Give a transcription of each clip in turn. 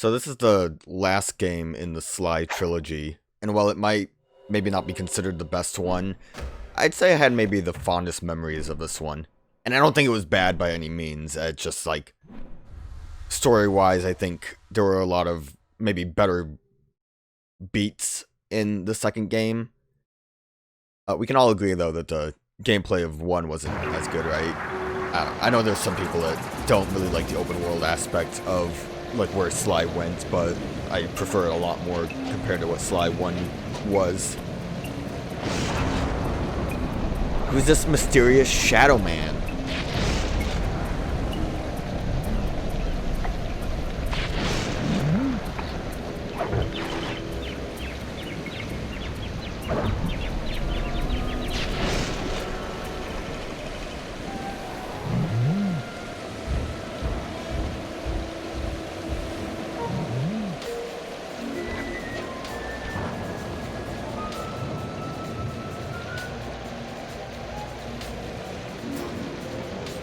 So this is the last game in the Sly trilogy, and while it might maybe not be considered the best one, I'd say I had maybe the fondest memories of this one. And I don't think it was bad by any means. It's just like, story-wise, I think there were a lot of maybe better beats in the second game. We can all agree, though, that the gameplay of 1 wasn't as good, right? I know there's some people that don't really like the open world aspect of like where Sly went, but I prefer it a lot more compared to what Sly 1 was. Who's this mysterious shadow man?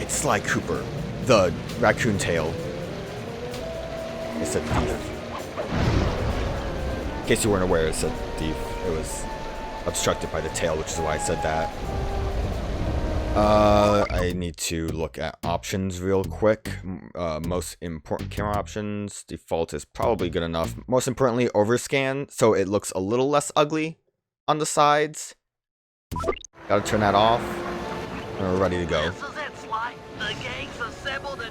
It's Sly Cooper, the raccoon tail. It's a thief. In case you weren't aware, it's a thief. It was obstructed by the tail, which is why I said that. I need to look at options real quick. Most important camera options. Default is probably good enough. Most importantly, overscan, so it looks a little less ugly on the sides. Gotta turn that off. And we're ready to go.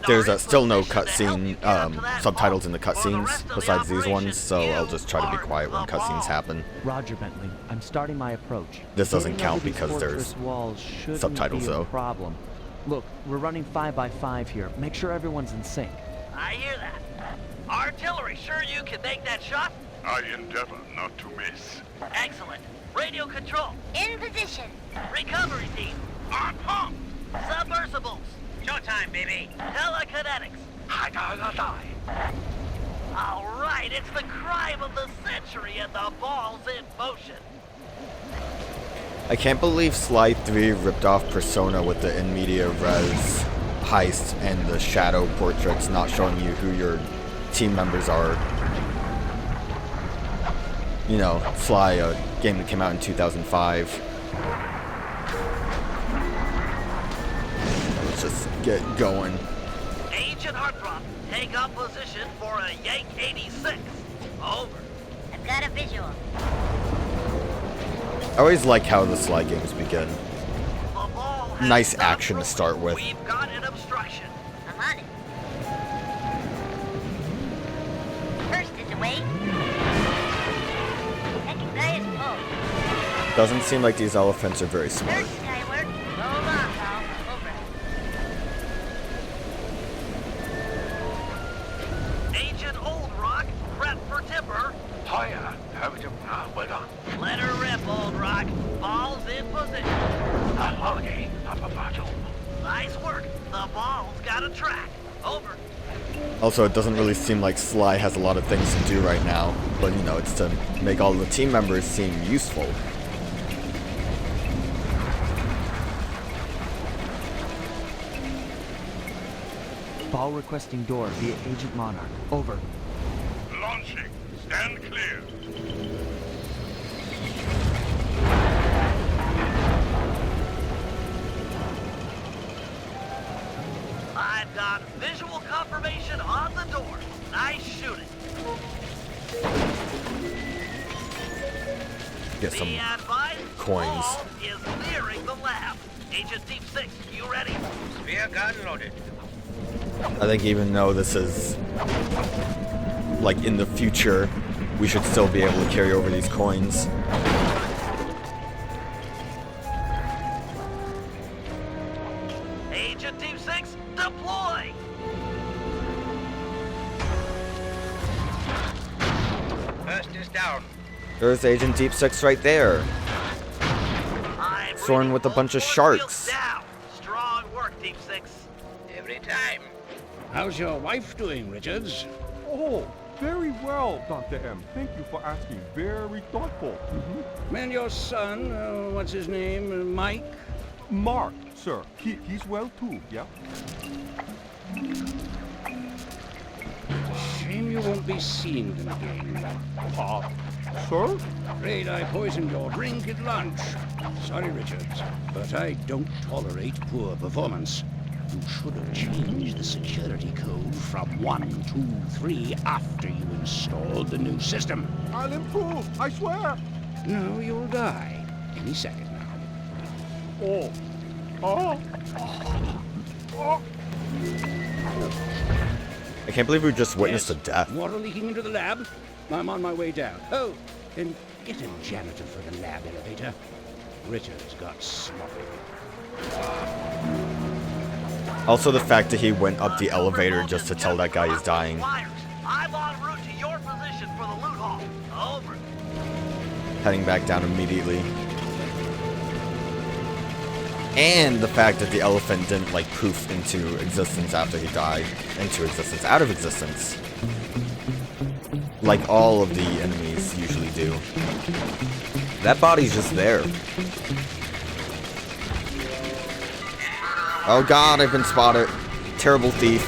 There's still no cutscene subtitles in the cutscenes besides these ones, so I'll just try to be quiet when cutscenes happen. Roger, Bentley. I'm starting my approach. This doesn't count because there's subtitles, though. Problem. Look, we're running 5x5 here. Make sure everyone's in sync. I hear that. Artillery, sure you can make that shot? I endeavor not to miss. Excellent. Radio control. In position. Recovery team. On pump! Submersibles. Showtime, baby. Telekinetics. All right, it's the crime of the century and the ball's in motion. I can't believe Sly 3 ripped off Persona with the in media res heist and the shadow portraits not showing you who your team members are. You know, Sly, a game that came out in 2005. Let's just get going. Agent Heartthrob, take up position for a Yank 86. Over. I've got a visual. I always like how the Sly games begin. The ball has Nice stopped action to rolling. start with. We've got an obstruction. I'm on it. First is away. Second guy is pulled. Doesn't seem like these elephants are very smart. Third skyward. Roll on, pal. Over. Agent Old Rock, prep for timber. Higher. How would you... well done. Let her rip, Old Rock. Ball's in position. A holiday of a battle. Nice work. The ball's got a track. Over. Also, it doesn't really seem like Sly has a lot of things to do right now, but you know, it's to make all the team members seem useful. Ball requesting door via Agent Monarch. Over. Launching. Stand clear. I've got visual confirmation on the door. Nice shooting. Get some Be advised, coins. ball is nearing the lab. Agent Deep 6, you ready? Spear gun loaded. I think even though this is like in the future, we should still be able to carry over these coins. Agent Deep 6, deploy! First is down. There's Agent Deep 6 right there. I'm Soaring reading with a bunch of full sharks. wheels down. Strong work, Deep 6. Every time. How's your wife doing, Richards? Oh, very well, Dr. M. Thank you for asking. Very thoughtful. And your son, what's his name, Mike? Mark, sir. He's well too, yeah? Shame you won't be seen again. Sir? Afraid I poisoned your drink at lunch. Sorry, Richards, but I don't tolerate poor performance. You should have changed the security code from 123 after you installed the new system. I'll improve, I swear. No, you'll die any second now. Oh. Oh. Oh. I can't believe we just witnessed a death. Water leaking into the lab? I'm on my way down. Oh, and get a janitor for the lab elevator. Richards got sloppy. Also, the fact that he went up the elevator just to tell that guy he's dying. I'm en route to your position for the loot haul. Over. Heading back down immediately. And the fact that the elephant didn't, like, poof into existence after he died. Into existence. Out of existence. Like all of the enemies usually do. That body's just there. Oh god, I've been spotted. Terrible thief.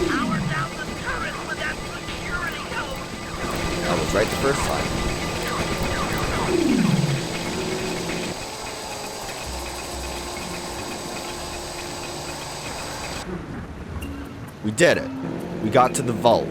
Power down the turret with that security code. I was right the first time. We did it. We got to the vault.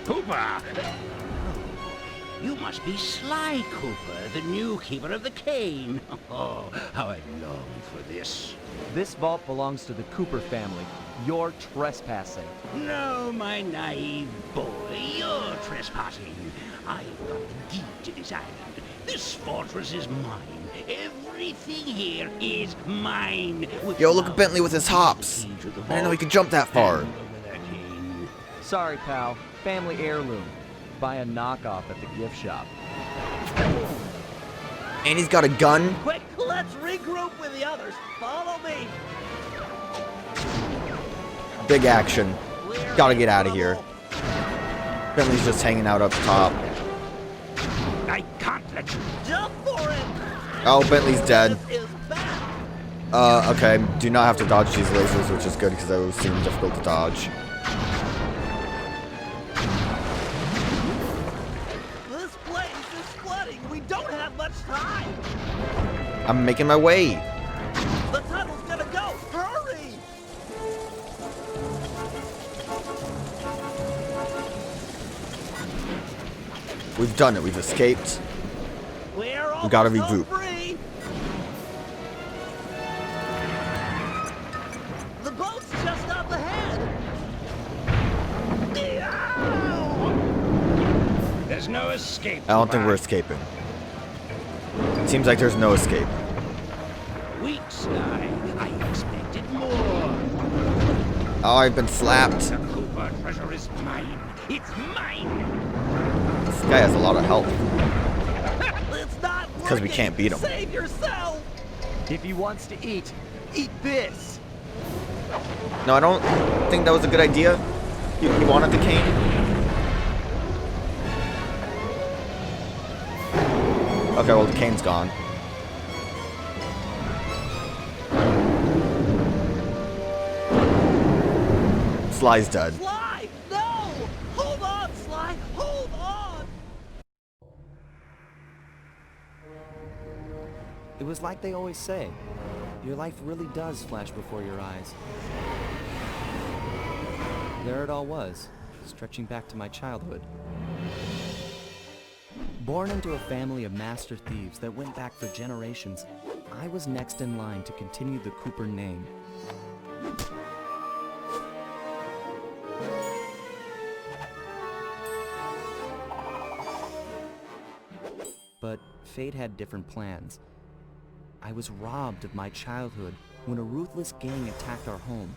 Cooper! You must be Sly Cooper, the new keeper of the cane. Oh, how I long for this. This vault belongs to the Cooper family. You're trespassing. No, my naive boy, you're trespassing. I've got the deed to this island. This fortress is mine. Everything here is mine. Yo, look at Bentley with his hops. I didn't know he could jump that far. Sorry, pal. Family heirloom. Buy a knockoff at the gift shop. And he's got a gun. Quick, let's regroup with the others. Follow me. Big action. Gotta get out of here. Bentley's just hanging out up top. I can't let you. Jump for it. Oh, Bentley's dead. This is bad. Okay. Do not have to dodge these lasers, which is good because that would seem difficult to dodge. This place is flooding. We don't have much time. I'm making my way. The tunnel's gonna go. Hurry. We've done it. We've escaped. We're We gotta almost regroup. free. The boat's just up ahead. There's no escape. I don't think Cooper. we're escaping. Seems like there's no escape. Weak, Sly. I expected more. Oh, I've been slapped. The Cooper treasure is mine. It's mine. This guy has a lot of health. It's not 'Cause we working. can't beat him. Save yourself. If he wants to eat this. No, I don't think that was a good idea. You wanted the cane? Okay, well, the cane's gone. Sly's dead. Sly, no! Hold on, Sly. Hold on. It was like they always say. Your life really does flash before your eyes. There it all was, stretching back to my childhood. Born into a family of master thieves that went back for generations, I was next in line to continue the Cooper name. But fate had different plans. I was robbed of my childhood when a ruthless gang attacked our home.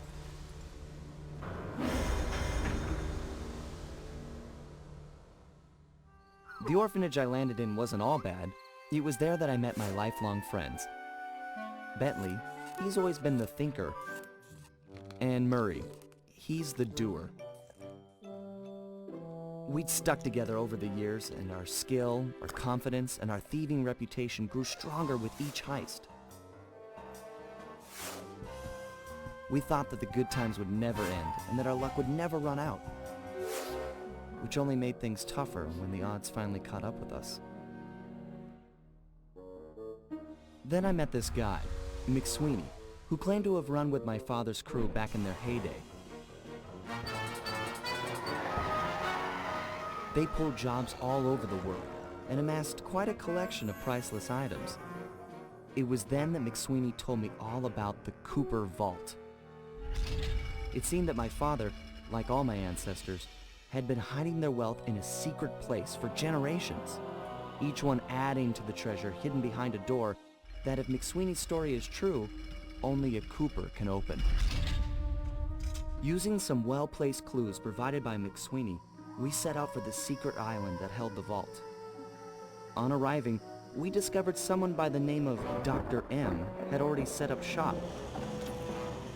The orphanage I landed in wasn't all bad. It was there that I met my lifelong friends. Bentley, he's always been the thinker. And Murray, he's the doer. We'd stuck together over the years, and our skill, our confidence, and our thieving reputation grew stronger with each heist. We thought that the good times would never end, and that our luck would never run out. Which only made things tougher when the odds finally caught up with us. Then I met this guy, McSweeney, who claimed to have run with my father's crew back in their heyday. They pulled jobs all over the world and amassed quite a collection of priceless items. It was then that McSweeney told me all about the Cooper Vault. It seemed that my father, like all my ancestors, had been hiding their wealth in a secret place for generations, each one adding to the treasure hidden behind a door that, if McSweeney's story is true, only a Cooper can open. Using some well-placed clues provided by McSweeney, we set out for the secret island that held the vault. On arriving, we discovered someone by the name of Dr. M had already set up shop.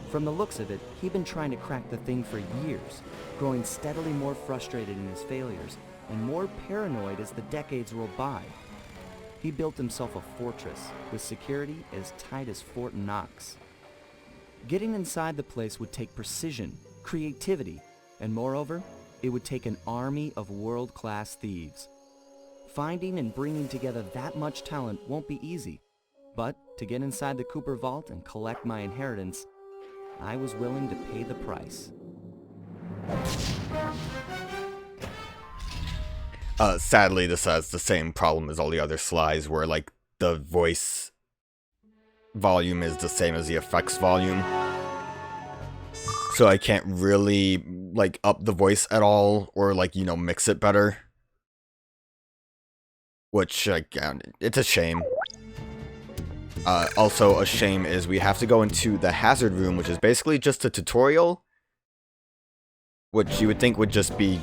From the looks of it, he'd been trying to crack the thing for years, growing steadily more frustrated in his failures and more paranoid as the decades rolled by. He built himself a fortress with security as tight as Fort Knox. Getting inside the place would take precision, creativity, and moreover, it would take an army of world-class thieves. Finding and bringing together that much talent won't be easy, but to get inside the Cooper Vault and collect my inheritance, I was willing to pay the price. Sadly, this has the same problem as all the other Slys, where, like, the voice volume is the same as the effects volume. So I can't really, like, up the voice at all, or, like, you know, mix it better. Which, like, it's a shame. Also, a shame is we have to go into the hazard room, which is basically just a tutorial. Which you would think would just be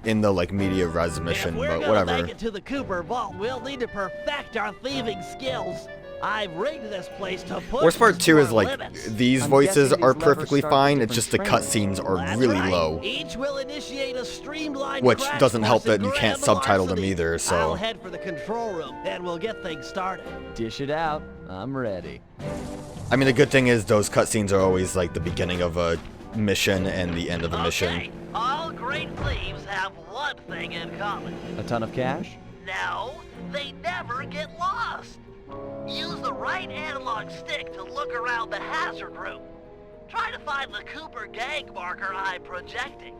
in the, like, media res mission, but whatever. If we're gonna make it to the Cooper Vault, we'll need to perfect our thieving skills. I've rigged this place to push Worst part too is, like, limits. these I'm voices guessing are these levers perfectly start with fine, it's different just the trainers. cutscenes are That's really right. low. Each will initiate a streamlined Which crash doesn't help course that in you can't grand subtitle them velocity. either, so- I'll head for the control room, and we'll get things started. Dish it out. I'm ready. I mean, the good thing is those cutscenes are always, like, the beginning of a mission and the end of a mission. Okay, all great thieves have one thing in common. A ton of cash? No, they never get lost. Use the right analog stick to look around the hazard room. Try to find the Cooper gang marker I'm projecting.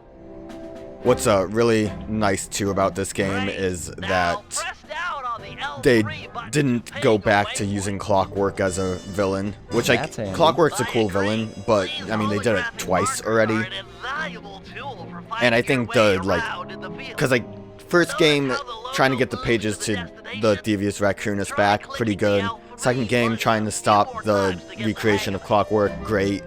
What's really nice too about this game Great. is Now, that press down on the L3 they button didn't to go take back away to using points. Clockwork as a villain, which, like, That's handy. Clockwork's a I cool agree. villain, but These I mean they did it holographic twice markers already. are an invaluable tool for And I finding think your way the, like, around in the field. because, like, first Notice game how the logo trying to get the moves pages to to the the destination? Devious Raccoonist Try back, clicking pretty the good. L3 Second game button trying to a few stop more the times to get the recreation hang of of it. Clockwork, great.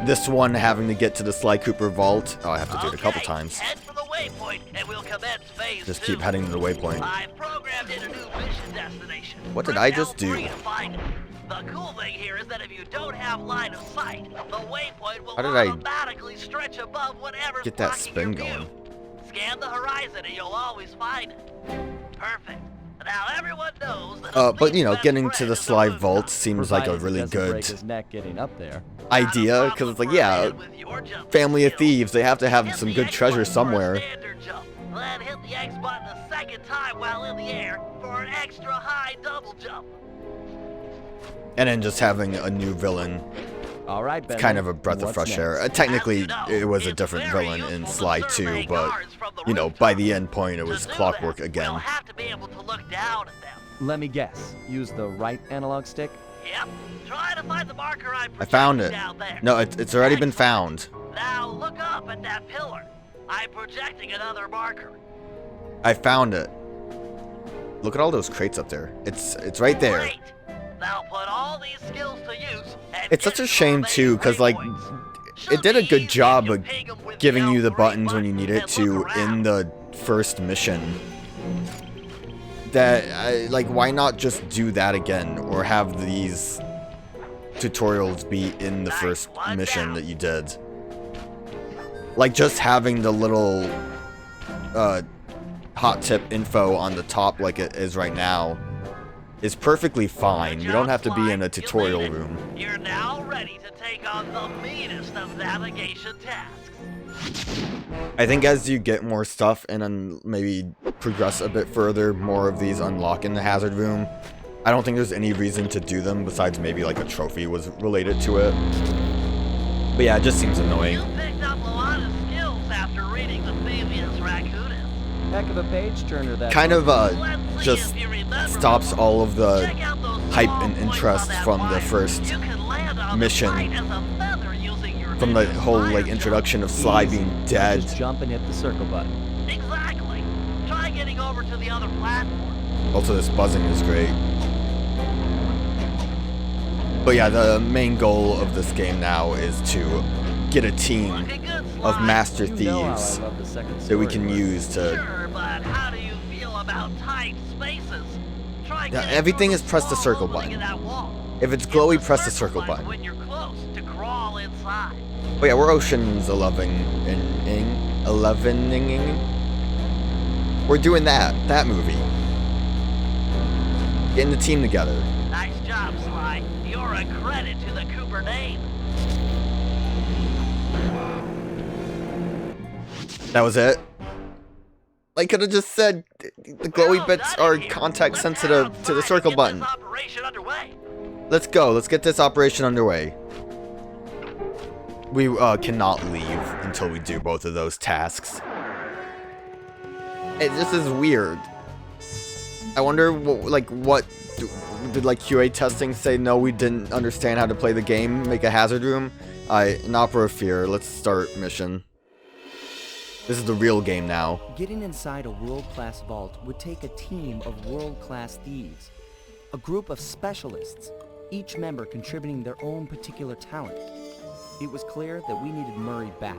This one having to get to the Sly Cooper Vault, oh, I have to do it a couple Okay, times. Head for the waypoint, and we'll commence phase Just 2. keep heading to the waypoint. I've programmed in a new mission destination. What did Press I just L3 do? to find it. The cool thing here is that if you don't have line of sight, the waypoint will How did I automatically stretch above whatever's get that blocking spin your view. going? Scan the horizon and you'll always find it. Perfect. Now everyone knows that But you know, best getting to friend the is a Sly rooftop. Vault seems like a Provided he really doesn't good break his neck getting up there. idea, because it's like, yeah, family of thieves, they have to have some good treasure somewhere. Then hit the X button a second time while in the air for an extra high double jump. And then just having a new villain, All right, it's Bentley. kind of a breath of What's fresh next? air. Technically, As you know, it was a it's different very villain in useful to Sly survey 2, but, guards from the you know, by rooftop. the end point, it To was do Clockwork that, again. We'll have to be able to look down at them. Let me guess. Use the right analog stick? Yep. Try to find the marker I'm I found it. projecting down there. No, it's already been found. Now look up at that pillar. I'm projecting another marker. I found it. Look at all those crates up there. It's right there. Great. Now put all these skills to use. And It's get such a your shame remaining too, because, like, waypoints. it Should did a be good easy job if you of ping 'em with giving you the L3 buttons when you button need it and to look in around. the first mission. That, like, why not just do that again? Or have these tutorials be in the Nice first one mission down. that you did. Like, just having the little hot tip info on the top like it is right now is perfectly fine. You don't have to be in a tutorial room. You're now ready to take on the meanest of navigation tasks. I think as you get more stuff and then maybe progress a bit further, more of these unlock in the hazard room. I don't think there's any reason to do them besides maybe like a trophy was related to it. But yeah, it just seems annoying. You picked up a lot of skills after reading the previous Raccoonist. Heck of a page turner that. Kind of Let's see just if you remember stops them. all of the Check out those hype small and points interest on that from the wire. first You can land on mission. the right as a feather using your from the ninja whole fire like jump. introduction of Sly Easy. being dead. Just jump and hit the circle button. Exactly. Try getting over to the other platform. Also, this buzzing is great. But yeah, the main goal of this game now is to get a team Looking good, of Sly. master You know how I thieves love the second that we story can part. use to... Sure, but how do you feel about tight spaces? Try Yeah, getting everything through is the press the small circle opening button. in that wall. If it's Hit glowy, the press the circle button button. when you're close to crawl inside. Oh yeah, we're Ocean's 11ing. We're doing that movie. Getting the team together. Nice job, Sly. You're a credit to the Cooper name. That was it. I could have just said the glowy Well bits done, are Idiot. context Let's head sensitive to the outside circle and get button. this operation underway. Let's go. Let's get this operation underway. We cannot leave until we do both of those tasks. This is weird. I wonder what did like QA testing say? No, we didn't understand how to play the game. Make a hazard room. An Opera of Fear. Let's start mission. This is the real game now. Getting inside a world-class vault would take a team of world-class thieves. A group of specialists, each member contributing their own particular talent. It was clear that we needed Murray back.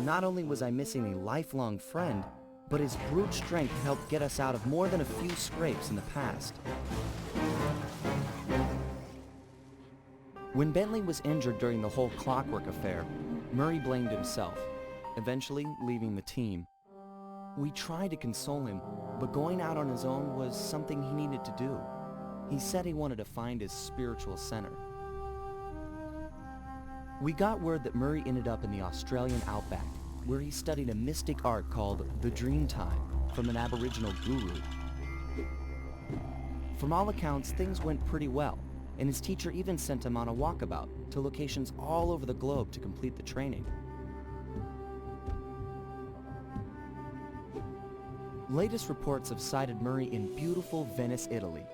Not only was I missing a lifelong friend, but his brute strength helped get us out of more than a few scrapes in the past. When Bentley was injured during the whole Clockwork affair, Murray blamed himself, eventually leaving the team. We tried to console him, but going out on his own was something he needed to do. He said he wanted to find his spiritual center. We got word that Murray ended up in the Australian outback, where he studied a mystic art called the Dreamtime from an Aboriginal guru. From all accounts, things went pretty well, and his teacher even sent him on a walkabout to locations all over the globe to complete the training. Latest reports have cited Murray in beautiful Venice, Italy,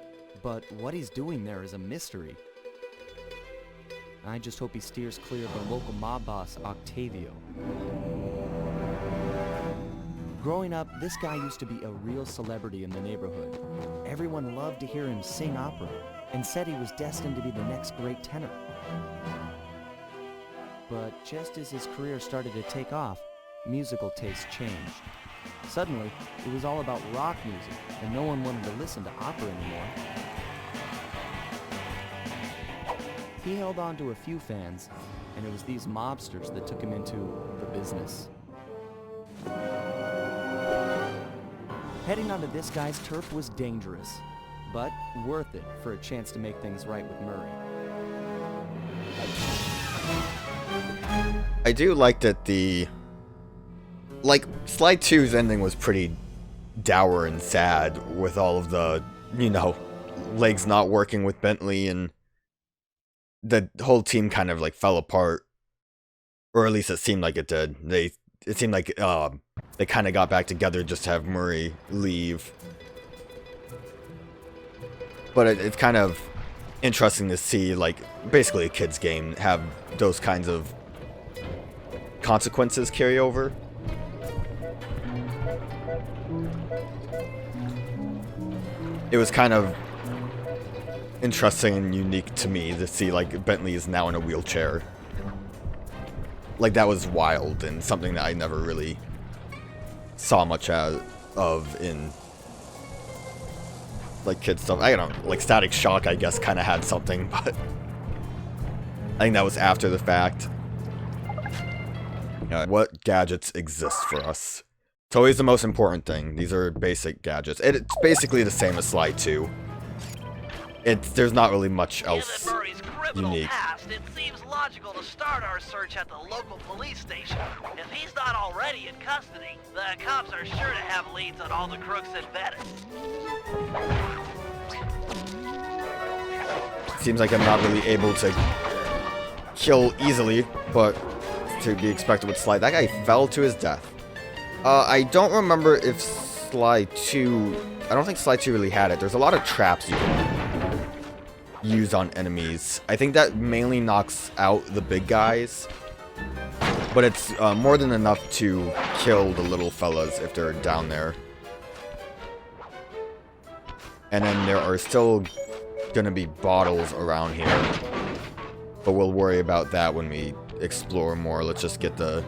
but what he's doing there is a mystery. I just hope he steers clear of the local mob boss, Octavio. Growing up, this guy used to be a real celebrity in the neighborhood. Everyone loved to hear him sing opera and said he was destined to be the next great tenor. But just as his career started to take off, musical tastes changed. Suddenly, it was all about rock music, and no one wanted to listen to opera anymore. He held on to a few fans, and it was these mobsters that took him into the business. Heading onto this guy's turf was dangerous, but worth it for a chance to make things right with Murray. I do like that Sly 2's ending was pretty dour and sad with all of the, legs not working with Bentley and the whole team kind of fell apart. Or at least it seemed like it did. It seemed like they kind of got back together just to have Murray leave. But it's kind of interesting to see, basically a kid's game have those kinds of consequences carry over. It was kind of interesting and unique to me to see, Bentley is now in a wheelchair. That was wild and something that I never really saw much of in, kid stuff. I don't know, Static Shock, I guess, kind of had something, but I think that was after the fact. What gadgets exist for us? It's always the most important thing. These are basic gadgets. It's basically the same as Sly 2. There's not really much else Given Murray's criminal unique. past, it seems logical to start our search at the local police station. If he's not already in custody, the cops are sure to have leads on all the crooks in Venice. Seems like I'm not really able to kill easily, but to be expected with Sly. That guy fell to his death. I don't remember if Sly 2... I don't think Sly 2 really had it. There's a lot of traps you can use on enemies. I think that mainly knocks out the big guys. But it's more than enough to kill the little fellas if they're down there. And then there are still gonna be bottles around here. But we'll worry about that when we explore more. Let's just get the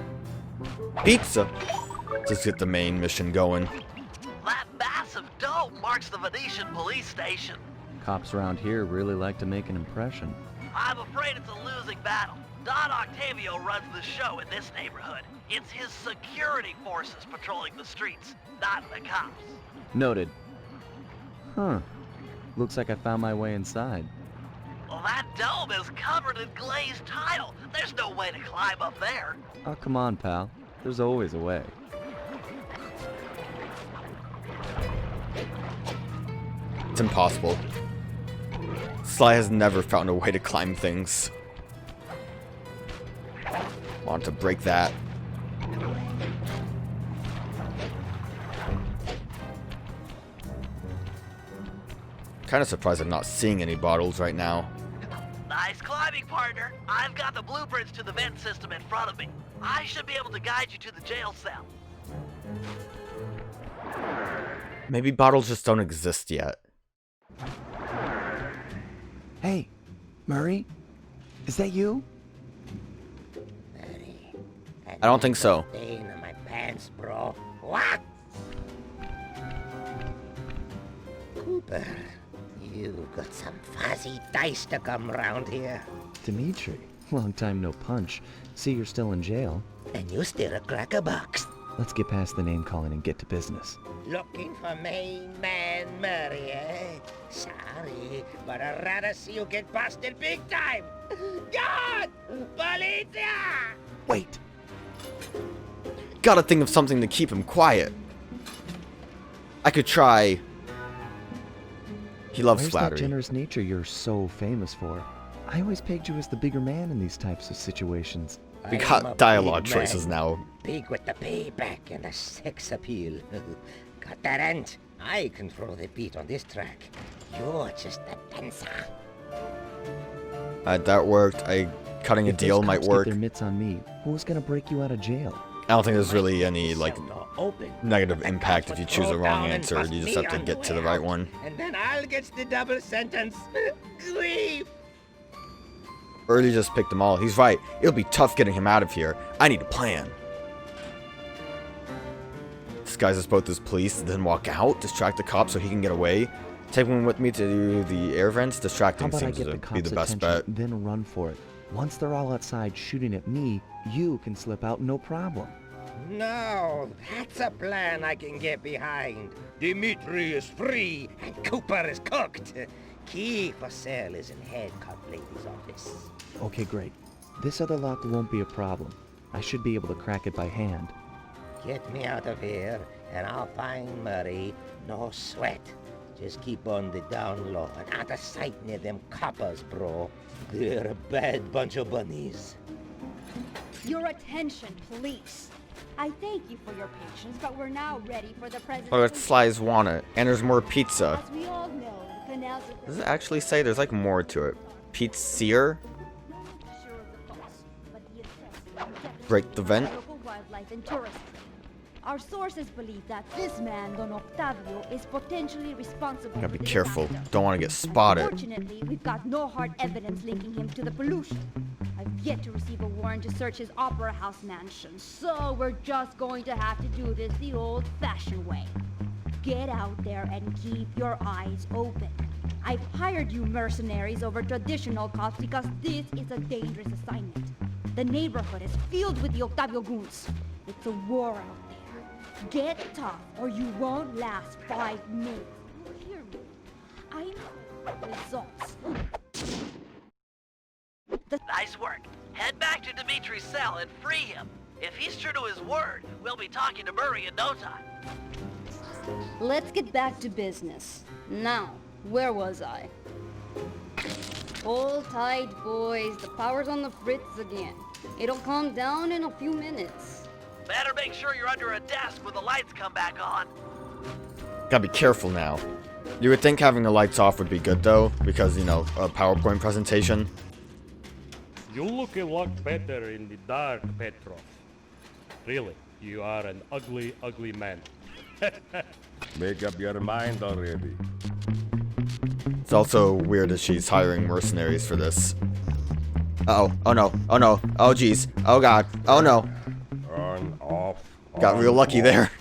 pizza. Just get the main mission going. That massive dome marks the Venetian police station. Cops around here really like to make an impression. I'm afraid it's a losing battle. Don Octavio runs the show in this neighborhood. It's his security forces patrolling the streets, not the cops. Noted. Huh. Looks like I found my way inside. Well, that dome is covered in glazed tile. There's no way to climb up there. Oh, come on, pal. There's always a way. It's impossible. Sly has never found a way to climb things. Want to break that. Kind of surprised I'm not seeing any bottles right now. Nice climbing, partner. I've got the blueprints to the vent system in front of me. I should be able to guide you to the jail cell. Maybe bottles just don't exist yet. Hey, Murray? Is that you? I don't think so. Stain on my pants, bro. What? Cooper, you got some fuzzy dice to come round here. Dimitri. Long time no punch. See, you're still in jail. And you still a cracker box. Let's get past the name calling and get to business. Looking for main man Murray, eh? Sorry, but I'd rather see you get busted big time. God! Policia! Wait! Gotta think of something to keep him quiet. I could try. He loves Where's flattery. that generous nature you're so famous for? I always pegged you as the bigger man in these types of situations. We I'm a got dialogue big man. choices now. Big with the payback and the sex appeal. Got that, Ant? I control the beat on this track. You're just a dancer. That worked. Cutting a If those deal might cops work. Get their mitts on me. Who's gonna break you out of jail? I don't think there's really any like Cell door open. negative The impact cops if you would choose throw the wrong down and answer. bust You just me have to on get to the way right out. one. And then I'll get the double sentence. Grief. Or you just pick them all. He's right. It'll be tough getting him out of here. I need a plan. Disguises both as police, then walk out, distract the cops so he can get away. Take one with me to the air vents. How Distracting about I seems get to the be cops' the best attention, bet. then run for it. Once they're all outside shooting at me, you can slip out no problem. No, that's a plan I can get behind. Dimitri is free and Cooper is cooked. Key for sale is in head cop lady's office. Okay, great. This other lock won't be a problem. I should be able to crack it by hand. Get me out of here and I'll find Murray. No sweat. Just keep on the down low and out of sight near them coppers, bro. They're a bad bunch of bunnies. Your attention, police. I thank you for your patience, but we're now ready for the president. Oh, it's Sly's want it. And there's more pizza. As we all know, the canals of Does it actually say there's like more to it? Pizza? Break the vent? Local wildlife and tourism. Our sources believe that this man, Don Octavio, is potentially responsible. Gotta be for the careful. disaster. Don't want to get spotted. Unfortunately, we've got no hard evidence linking him to the pollution. I've yet to receive a warrant to search his opera house mansion, so we're just going to have to do this the old-fashioned way. Get out there and keep your eyes open. I've hired you mercenaries over traditional cops because this is a dangerous assignment. The neighborhood is filled with the Octavio goons. It's a war out there. Get tough or you won't last 5 minutes. You hear me? I know results. Nice work. Head back to Dimitri's cell and free him. If he's true to his word, we'll be talking to Murray in no time. Let's get back to business. Now, where was I? Hold tight, boys. The power's on the fritz again. It'll calm down in a few minutes. Better make sure you're under a desk when the lights come back on. Gotta be careful now. You would think having the lights off would be good though, because, you know, a PowerPoint presentation. You look a lot better in the dark, Petrov. Really, you are an ugly, ugly man. Make up your mind already. It's also weird that she's hiring mercenaries for this. Uh-oh. Oh no. Oh no. Oh jeez. Oh god. Oh no. On, off. Got real lucky there.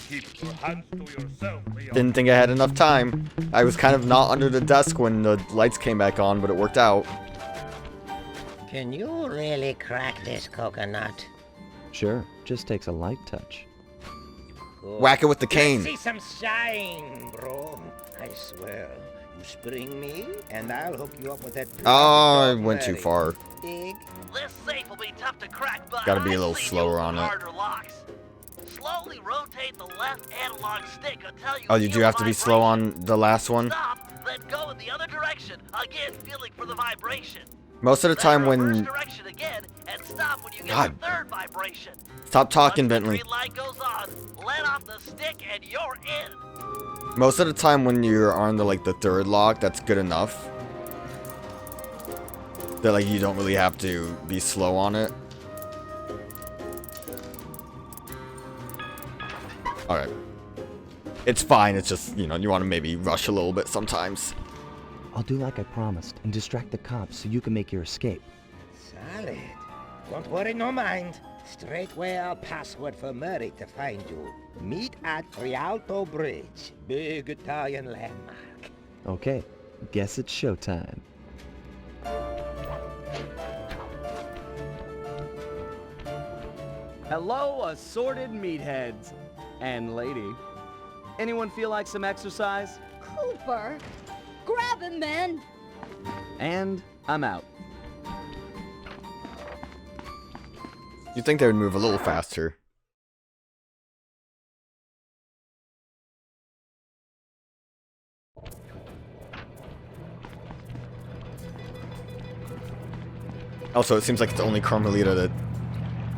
Keep your hands to yourself, Leo. Didn't think I had enough time. I was kind of not under the desk when the lights came back on, but it worked out. Can you really crack this coconut? Sure, just takes a light touch. Good. Whack it with the Let's cane. see some shine, bro. I swear. You spring me, and I'll hook you up with that. Oh, I went too far. Dig. This safe will be tough to crack, but Gotta be a I've little seen slower you on with it. harder locks. Slowly rotate the left analog stick until you Oh, you feel do have to be slow vibration. on the last one? Stop, then go in the other direction, again feeling for the vibration. Most of the time Then reverse when... direction again, and stop when you get God. the third vibration. Stop talking, Once the Bentley. green light goes on, let off the stick and you're in. Most of the time when you're on the, like, the third lock, that's good enough. That, like, you don't really have to be slow on it. Alright. It's fine, it's just, you know, you want to maybe rush a little bit sometimes. I'll do like I promised and distract the cops so you can make your escape. Solid. Don't worry, no mind. Straightway I'll password for Murray to find you. Meet at Rialto Bridge. Big Italian landmark. Okay, guess it's showtime. Hello, assorted meatheads. And lady. Anyone feel like some exercise? Cooper, grab him, man. And I'm out. You'd think they would move a little faster. Also, it seems like it's only Carmelita that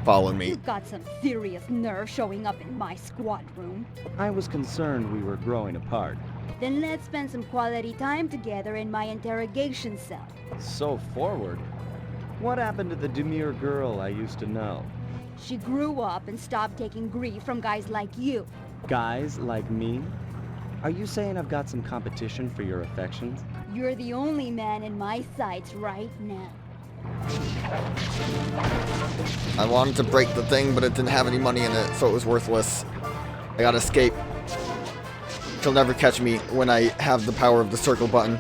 followed me. You've got some serious nerve showing up in my squad room. I was concerned we were growing apart. Then let's spend some quality time together in my interrogation cell. So forward. What happened to the demure girl I used to know? She grew up and stopped taking grief from guys like you. Guys like me? Are you saying I've got some competition for your affections? You're the only man in my sights right now. I wanted to break the thing, but it didn't have any money in it, so it was worthless. I gotta escape. She'll never catch me when I have the power of the circle button.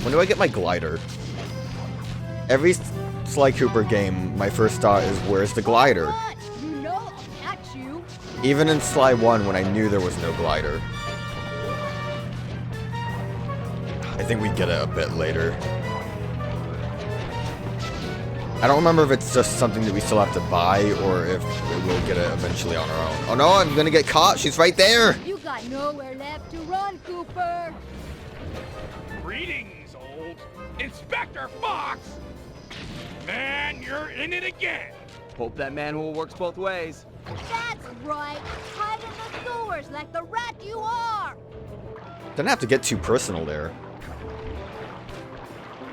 When do I get my glider? Every Sly Cooper game, my first thought is, where's the glider? You know I'll catch you. Even in Sly 1, when I knew there was no glider. I think we get it a bit later. I don't remember if it's just something that we still have to buy, or if we'll get it eventually on our own. Oh no, I'm gonna get caught! She's right there! You got nowhere left to run, Cooper. Greetings, old Inspector Fox! Man, you're in it again! Hope that manhole works both ways. That's right. Hide in the sewers like the rat you are. Didn't have to get too personal there.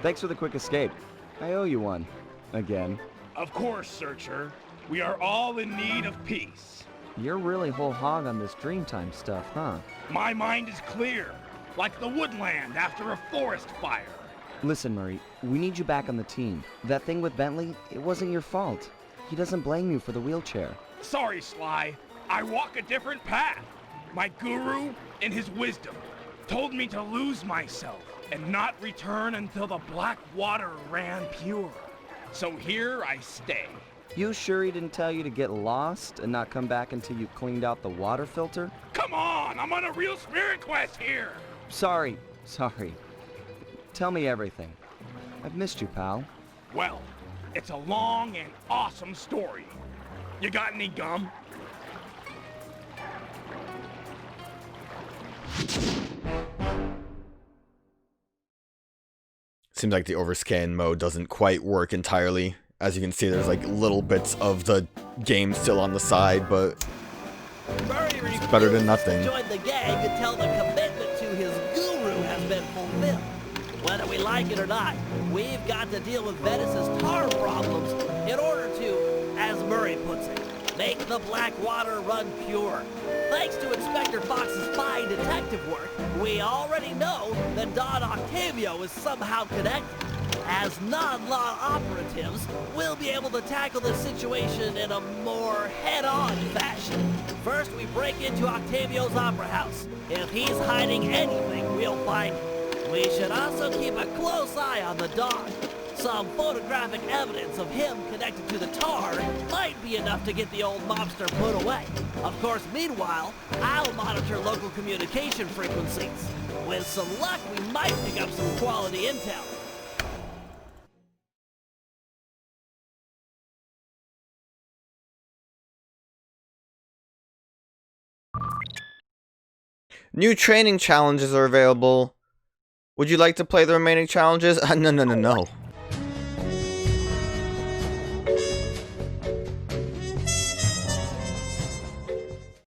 Thanks for the quick escape. I owe you one. Again. Of course, Searcher. We are all in need of peace. You're really whole hog on this Dreamtime stuff, huh? My mind is clear, like the woodland after a forest fire. Listen, Murray, we need you back on the team. That thing with Bentley, it wasn't your fault. He doesn't blame you for the wheelchair. Sorry, Sly. I walk a different path. My guru, in his wisdom, told me to lose myself and not return until the black water ran pure. So here I stay. You sure he didn't tell you to get lost and not come back until you cleaned out the water filter? Come on, I'm on a real spirit quest here. Sorry. Tell me everything. I've missed you, pal. Well, it's a long and awesome story. You got any gum? Seems like the overscan mode doesn't quite work entirely. As you can see, there's like little bits of the game still on the side, but it's better than nothing. Join the gang until the commitment to his guru has been fulfilled. Whether we like it or not, we've got to deal with Venice's tar problems in order to, as Murray puts it, make the black water run pure. Thanks to Inspector Fox's fine detective work, we already know that Don Octavio is somehow connected. As non-law operatives, we'll be able to tackle the situation in a more head-on fashion. First, we break into Octavio's opera house. If he's hiding anything, we'll find it. We should also keep a close eye on the dog. Some photographic evidence of him connected to the tar might be enough to get the old mobster put away. Of course, meanwhile, I'll monitor local communication frequencies. With some luck, we might pick up some quality intel. New training challenges are available. Would you like to play the remaining challenges? No.